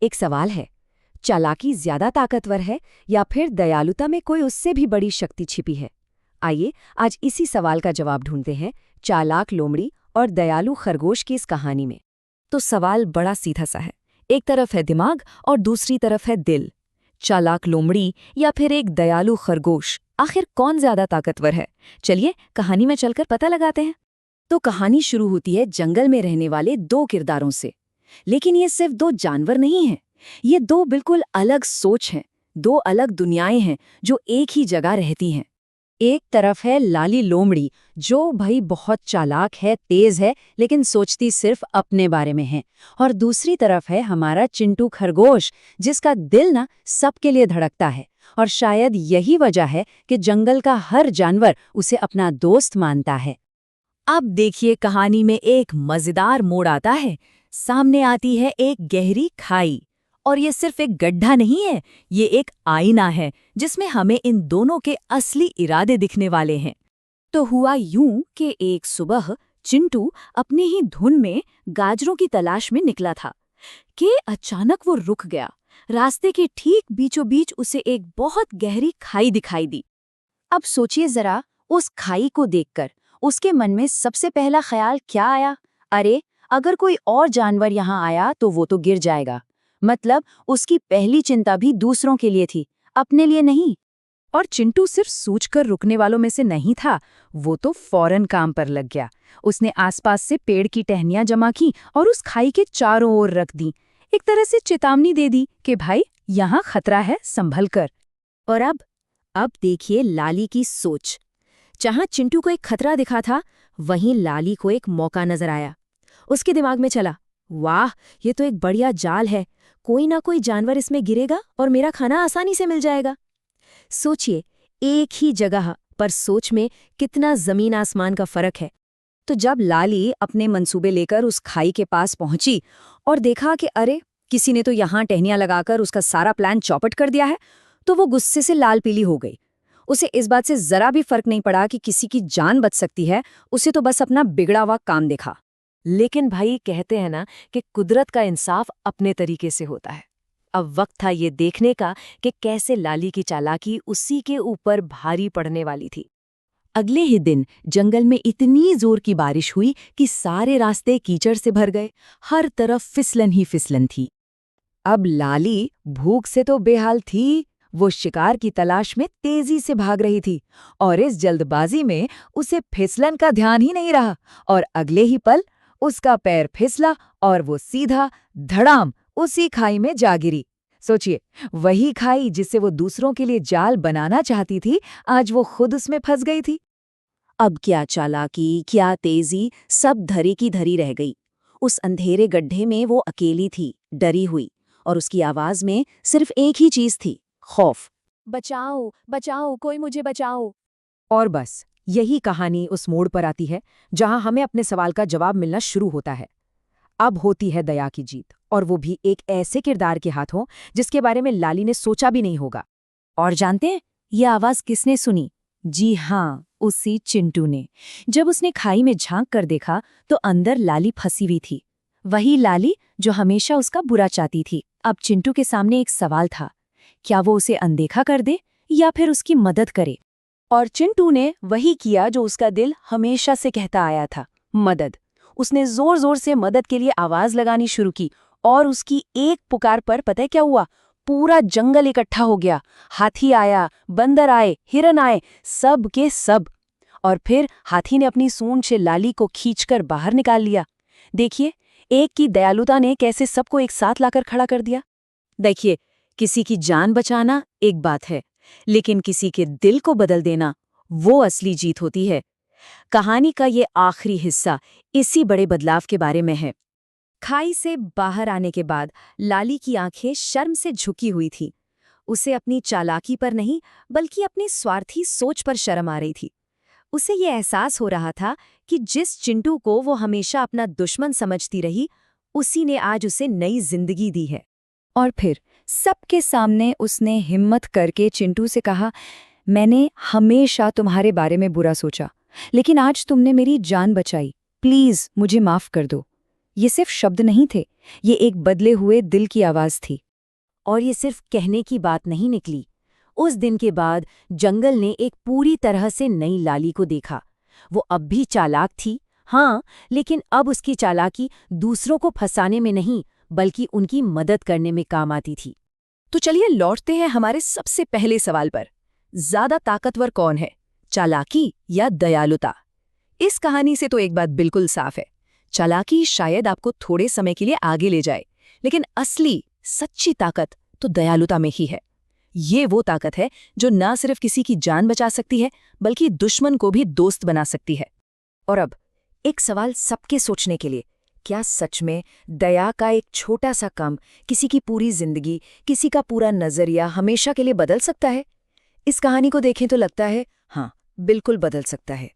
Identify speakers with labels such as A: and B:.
A: एक सवाल है, चालाकी ज्यादा ताकतवर है या फिर दयालुता में कोई उससे भी बड़ी शक्ति छिपी है? आइए आज इसी सवाल का जवाब ढूंढते हैं चालाक लोमड़ी और दयालु खरगोश की इस कहानी में। तो सवाल बड़ा सीधा सा है, एक तरफ है दिमाग और दूसरी तरफ है दिल। चालाक लोमड़ी या फिर एक दयालु खरगोश, आखिर कौन ज्यादा ताकतवर है? चलिए कहानी में चलकर पता लगाते हैं। तो कहानी शुरू होती है जंगल में रहने वाले दो किरदारों से। लेकिन ये सिर्फ दो जानवर नहीं हैं, ये दो बिल्कुल अलग सोच हैं, दो अलग दुनियाएं हैं जो एक ही जगह रहती हैं। एक तरफ है लाली लोमड़ी, जो भाई बहुत चालाक है, तेज है, लेकिन सोचती सिर्फ अपने बारे में है। और दूसरी तरफ है हमारा चिंटू खरगोश, जिसका दिल ना सबके लिए धड़कता है। और शायद यही वजह है कि जंगल का हर जानवर उसे अपना दोस्त मानता है। अब देखिए कहानी में एक मजेदार मोड़ आता है। सामने आती है एक गहरी खाई, और ये सिर्फ एक गड्ढा नहीं है, ये एक आईना है जिसमें हमें इन दोनों के असली इरादे दिखने वाले हैं। तो हुआ यूं कि एक सुबह चिंटू अपने ही धुन में गाजरों की तलाश में निकला था कि अचानक वो रुक गया। रास्ते के ठीक बीचों बीच उसे एक बहुत गहरी खाई दिखाई दी। अब सोचिए जरा, उस खाई को देखकर उसके मन में सबसे पहला ख्याल क्या आया? अरे, अगर कोई और जानवर यहाँ आया तो वो तो गिर जाएगा। मतलब उसकी पहली चिंता भी दूसरों के लिए थी, अपने लिए नहीं। और चिंटू सिर्फ सोचकर रुकने वालों में से नहीं था, वो तो फौरन काम पर लग गया। उसने आसपास से पेड़ की टहनियां जमा की और उस खाई के चारों ओर रख दी, एक तरह से चेतावनी दे दी कि भाई यहाँ खतरा है, संभल कर। और अब देखिए लाली की सोच। जहां चिंटू को एक खतरा दिखा था, वहीं लाली को एक मौका नजर आया। उसके दिमाग में चला, वाह, ये तो एक बढ़िया जाल है, कोई ना कोई जानवर इसमें गिरेगा और मेरा खाना आसानी से मिल जाएगा। सोचिए, एक ही जगह पर सोच में कितना जमीन आसमान का फर्क है। तो जब लाली अपने मंसूबे लेकर उस खाई के पास पहुंची और देखा कि अरे, किसी ने तो यहाँ टहनियां लगाकर उसका सारा प्लान चौपट कर दिया है, तो वो गुस्से से लाल पीली हो गई। उसे इस बात से जरा भी फर्क नहीं पड़ा कि किसी की जान बच सकती है, उसे तो बस अपना बिगड़ा हुआ काम देखा। लेकिन भाई कहते हैं ना कि कुदरत का इंसाफ अपने तरीके से होता है। अब वक्त था ये देखने का कि कैसे लाली की चालाकी उसी के ऊपर भारी पड़ने वाली थी। अगले ही दिन जंगल में इतनी जोर की बारिश हुई कि सारे रास्ते कीचड़ से भर गए, हर तरफ फिसलन ही फिसलन थी। अब लाली भूख से तो बेहाल थी, वो शिकार की तलाश में तेजी से भाग रही थी, और इस जल्दबाजी में उसे फिसलन का ध्यान ही नहीं रहा, और अगले ही पल उसका पैर फिसला और वो सीधा धड़ाम उसी खाई में जा गिरी। सोचिए, वही खाई जिससे वो दूसरों के लिए जाल बनाना चाहती थी, आज वो खुद उसमें फंस गई थी। अब क्या चालाकी, क्या तेजी, सब धरी की धरी रह गई। उस अंधेरे गड्ढे में वो अकेली थी, डरी हुई, और उसकी आवाज में सिर्फ एक ही चीज थी, खौफ। बचाओ, बचाओ, कोई मुझे बचाओ। और बस यही कहानी उस मोड़ पर आती है जहां हमें अपने सवाल का जवाब मिलना शुरू होता है। अब होती है दया की जीत, और वो भी एक ऐसे किरदार के हाथों जिसके बारे में लाली ने सोचा भी नहीं होगा। और जानते हैं ये आवाज किसने सुनी? जी हाँ, उसी चिंटू ने। जब उसने खाई में झांक कर देखा तो अंदर लाली फंसी हुई थी, वही लाली जो हमेशा उसका बुरा चाहती थी। अब चिंटू के सामने एक सवाल था, क्या वो उसे अनदेखा कर दे या फिर उसकी मदद करे? और चिंटू ने वही किया जो उसका दिल हमेशा से कहता आया था, मदद। उसने जोर जोर से मदद के लिए आवाज लगानी शुरू की, और उसकी एक पुकार पर पता है क्या हुआ? पूरा जंगल इकट्ठा हो गया। हाथी आया, बंदर आए, हिरन आए, सब के सब। और फिर हाथी ने अपनी सूंड से लाली को खींचकर बाहर निकाल लिया। देखिए, एक की दयालुता ने कैसे सबको एक साथ लाकर खड़ा कर दिया। देखिए, किसी की जान बचाना एक बात है, लेकिन किसी के दिल को बदल देना, वो असली जीत होती है। कहानी का ये आखिरी हिस्सा इसी बड़े बदलाव के बारे में है। खाई से बाहर आने के बाद लाली की आंखें शर्म से झुकी हुई थीं। उसे अपनी चालाकी पर नहीं, बल्कि अपनी स्वार्थी सोच पर शर्म आ रही थी। उसे ये एहसास हो रहा था कि जिस चिंटू को वो हमेशा अपना दुश्मन समझती रही, उसी ने आज उसे नई जिंदगी दी है। और फिर सबके सामने उसने हिम्मत करके चिंटू से कहा, मैंने हमेशा तुम्हारे बारे में बुरा सोचा, लेकिन आज तुमने मेरी जान बचाई, प्लीज मुझे माफ कर दो। ये सिर्फ शब्द नहीं थे, ये एक बदले हुए दिल की आवाज थी। और ये सिर्फ कहने की बात नहीं निकली। उस दिन के बाद जंगल ने एक पूरी तरह से नई लाली को देखा। वो अब भी चालाक थी, हाँ, लेकिन अब उसकी चालाकी दूसरों को फंसाने में नहीं, बल्कि उनकी मदद करने में काम आती थी। तो चलिए लौटते हैं हमारे सबसे पहले सवाल पर। ज्यादा ताकतवर कौन है, चालाकी या दयालुता? इस कहानी से तो एक बात बिल्कुल साफ है, चालाकी शायद आपको थोड़े समय के लिए आगे ले जाए, लेकिन असली सच्ची ताकत तो दयालुता में ही है। ये वो ताकत है जो ना सिर्फ किसी की जान बचा सकती है, बल्कि दुश्मन को भी दोस्त बना सकती है। और अब एक सवाल सबके सोचने के लिए, क्या सच में दया का एक छोटा सा काम किसी की पूरी जिंदगी, किसी का पूरा नजरिया हमेशा के लिए बदल सकता है? इस कहानी को देखें तो लगता है हाँ, बिल्कुल बदल सकता है।